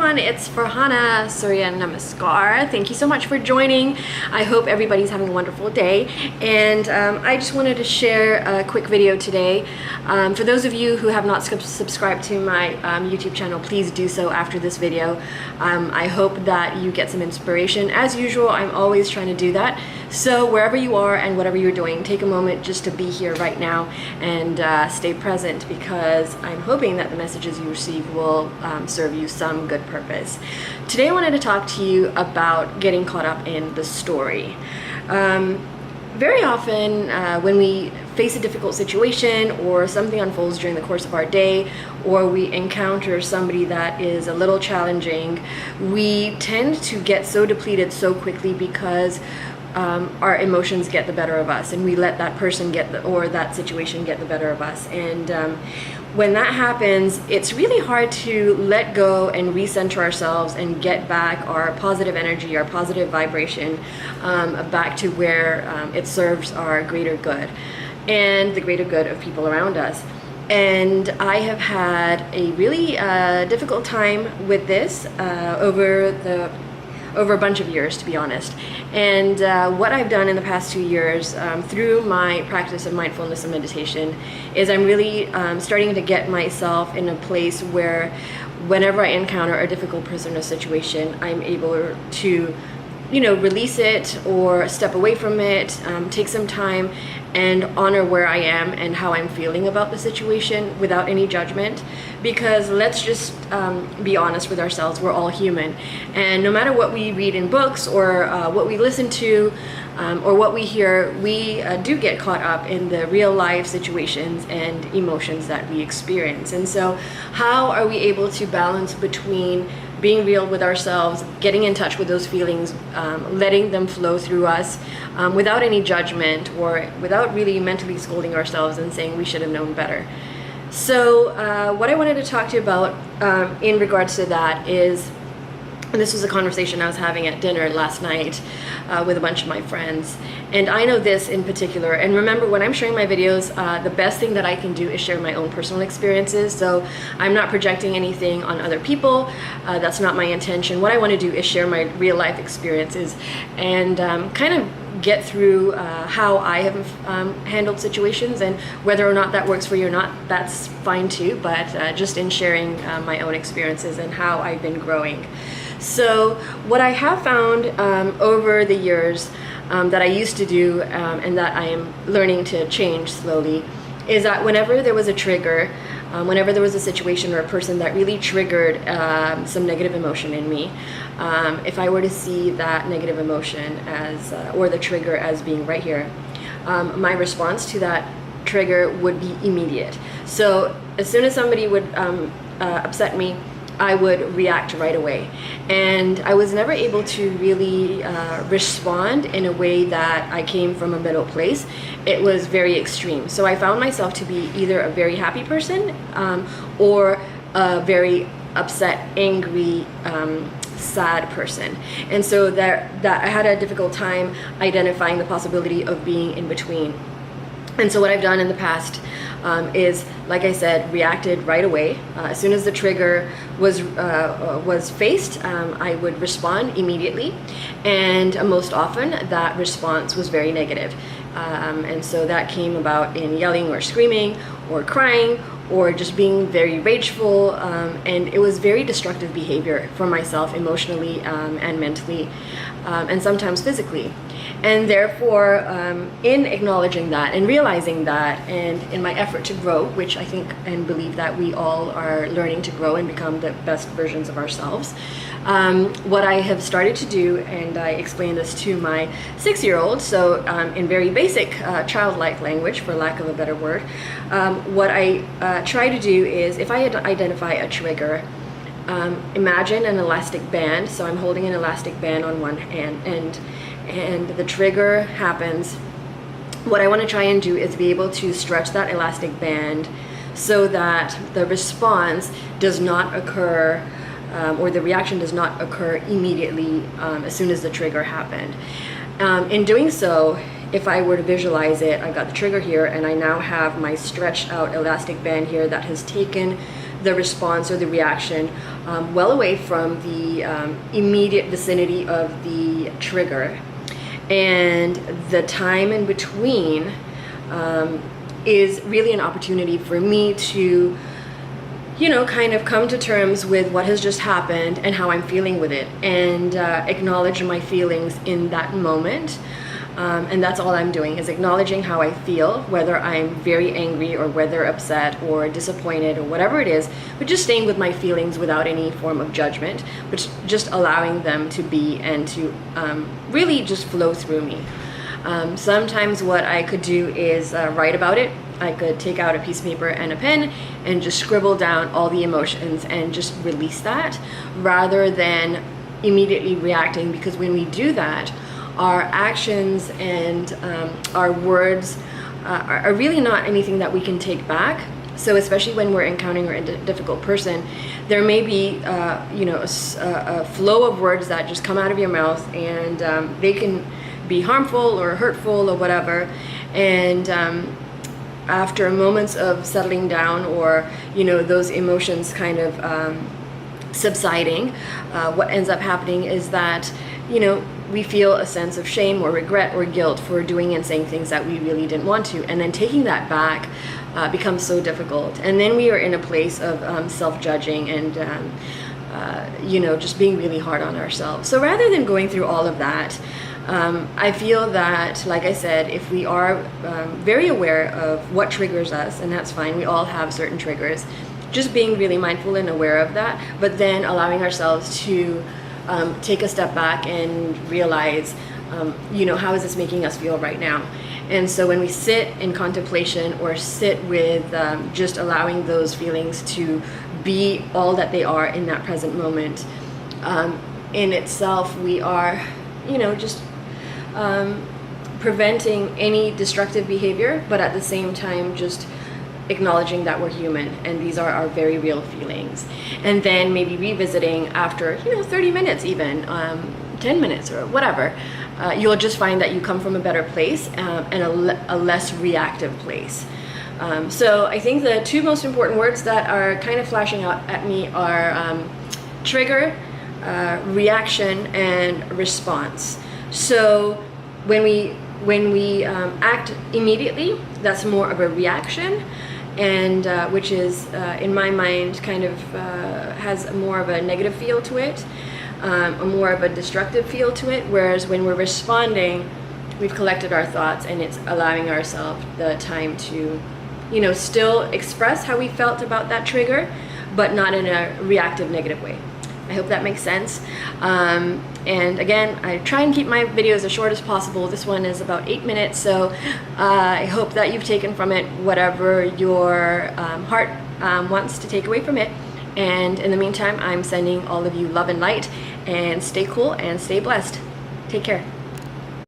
everyone, it's Farhana Surya Namaskar. Thank you so much for joining. I hope everybody's having a wonderful day, and I just wanted to share a quick video today. For those of you who have not subscribed to my YouTube channel, please do so after this video. I hope that you get some inspiration. As usual, I'm always trying to do that. So wherever you are and whatever you're doing, take a moment just to be here right now and stay present, because I'm hoping that the messages you receive will serve you some good purpose. Today I wanted to talk to you about getting caught up in the story. Very often when we face a difficult situation or something unfolds during the course of our day, or we encounter somebody that is a little challenging, we tend to get so depleted so quickly because our emotions get the better of us, and we let that person or that situation get the better of us. And when that happens, it's really hard to let go and recenter ourselves and get back our positive energy, our positive vibration back to where it serves our greater good and the greater good of people around us. And I have had a really difficult time with this over a bunch of years, to be honest. And what I've done in the past 2 years through my practice of mindfulness and meditation is I'm really starting to get myself in a place where whenever I encounter a difficult person or situation, I'm able to, release it or step away from it, take some time and honor where I am and how I'm feeling about the situation without any judgment. Because let's just be honest with ourselves, we're all human. And no matter what we read in books or what we listen to or what we hear, we do get caught up in the real life situations and emotions that we experience. And so how are we able to balance between being real with ourselves, getting in touch with those feelings, letting them flow through us without any judgment or without really mentally scolding ourselves and saying we should have known better? So what I wanted to talk to you about in regards to that is, and this was a conversation I was having at dinner last night with a bunch of my friends. And I know this in particular, and remember, when I'm sharing my videos, the best thing that I can do is share my own personal experiences. So I'm not projecting anything on other people. That's not my intention. What I want to do is share my real life experiences and kind of get through how I have handled situations, and whether or not that works for you or not, that's fine too, but just in sharing my own experiences and how I've been growing. So what I have found over the years that I used to do and that I am learning to change slowly is that whenever there was a trigger, whenever there was a situation or a person that really triggered some negative emotion in me, if I were to see that negative emotion as, or the trigger as being right here, my response to that trigger would be immediate. So as soon as somebody would upset me, I would react right away. And I was never able to really respond in a way that I came from a middle place. It was very extreme. So I found myself to be either a very happy person or a very upset, angry, sad person. And so that I had a difficult time identifying the possibility of being in between. And so what I've done in the past is, like I said, reacted right away. As soon as the trigger was faced, I would respond immediately, and most often that response was very negative. And so that came about in yelling or screaming or crying or just being very rageful, and it was very destructive behavior for myself emotionally and mentally, and sometimes physically. And therefore, in acknowledging that and realizing that, and in my effort to grow, which I think and believe that we all are learning to grow and become the best versions of ourselves, what I have started to do, and I explain this to my 6-year-old, so in very basic childlike language, for lack of a better word, what I try to do is, if I identify a trigger, imagine an elastic band. So I'm holding an elastic band on one hand, and the trigger happens. What I want to try and do is be able to stretch that elastic band so that the response does not occur, or the reaction does not occur immediately as soon as the trigger happened. In doing so, if I were to visualize it, I've got the trigger here, and I now have my stretched out elastic band here that has taken the response or the reaction well away from the immediate vicinity of the trigger. And the time in between is really an opportunity for me to, you know, kind of come to terms with what has just happened and how I'm feeling with it, and acknowledge my feelings in that moment. And that's all I'm doing, is acknowledging how I feel, whether I'm very angry or whether upset or disappointed or whatever it is, but just staying with my feelings without any form of judgment, but just allowing them to be and to really just flow through me. Sometimes what I could do is write about it. I could take out a piece of paper and a pen and just scribble down all the emotions and just release that, rather than immediately reacting, because when we do that, our actions and our words are really not anything that we can take back. So especially when we're encountering a difficult person, there may be you know, a flow of words that just come out of your mouth, and they can be harmful or hurtful or whatever. And after moments of settling down, or, you know, those emotions kind of subsiding, what ends up happening is that, you know, we feel a sense of shame or regret or guilt for doing and saying things that we really didn't want to, and then taking that back becomes so difficult. And then we are in a place of self-judging and you know, just being really hard on ourselves. So rather than going through all of that, I feel that, like I said, if we are very aware of what triggers us, and that's fine, we all have certain triggers, just being really mindful and aware of that, but then allowing ourselves to take a step back and realize, you know, how is this making us feel right now? And so when we sit in contemplation, or sit with just allowing those feelings to be all that they are in that present moment, in itself, we are, you know, just preventing any destructive behavior, but at the same time just acknowledging that we're human and these are our very real feelings. And then maybe revisiting after, you know, 30 minutes even, 10 minutes or whatever, you'll just find that you come from a better place and a less reactive place. So I think the two most important words that are kind of flashing out at me are trigger, reaction, and response. So when we act immediately, that's more of a reaction, and which is in my mind kind of has more of a negative feel to it, more of a destructive feel to it. Whereas when we're responding, we've collected our thoughts, and it's allowing ourselves the time to, you know, still express how we felt about that trigger, but not in a reactive negative way. I hope that makes sense. And again, I try and keep my videos as short as possible. This one is about 8 minutes, so I hope that you've taken from it whatever your heart wants to take away from it. And in the meantime, I'm sending all of you love and light, and stay cool and stay blessed. Take care.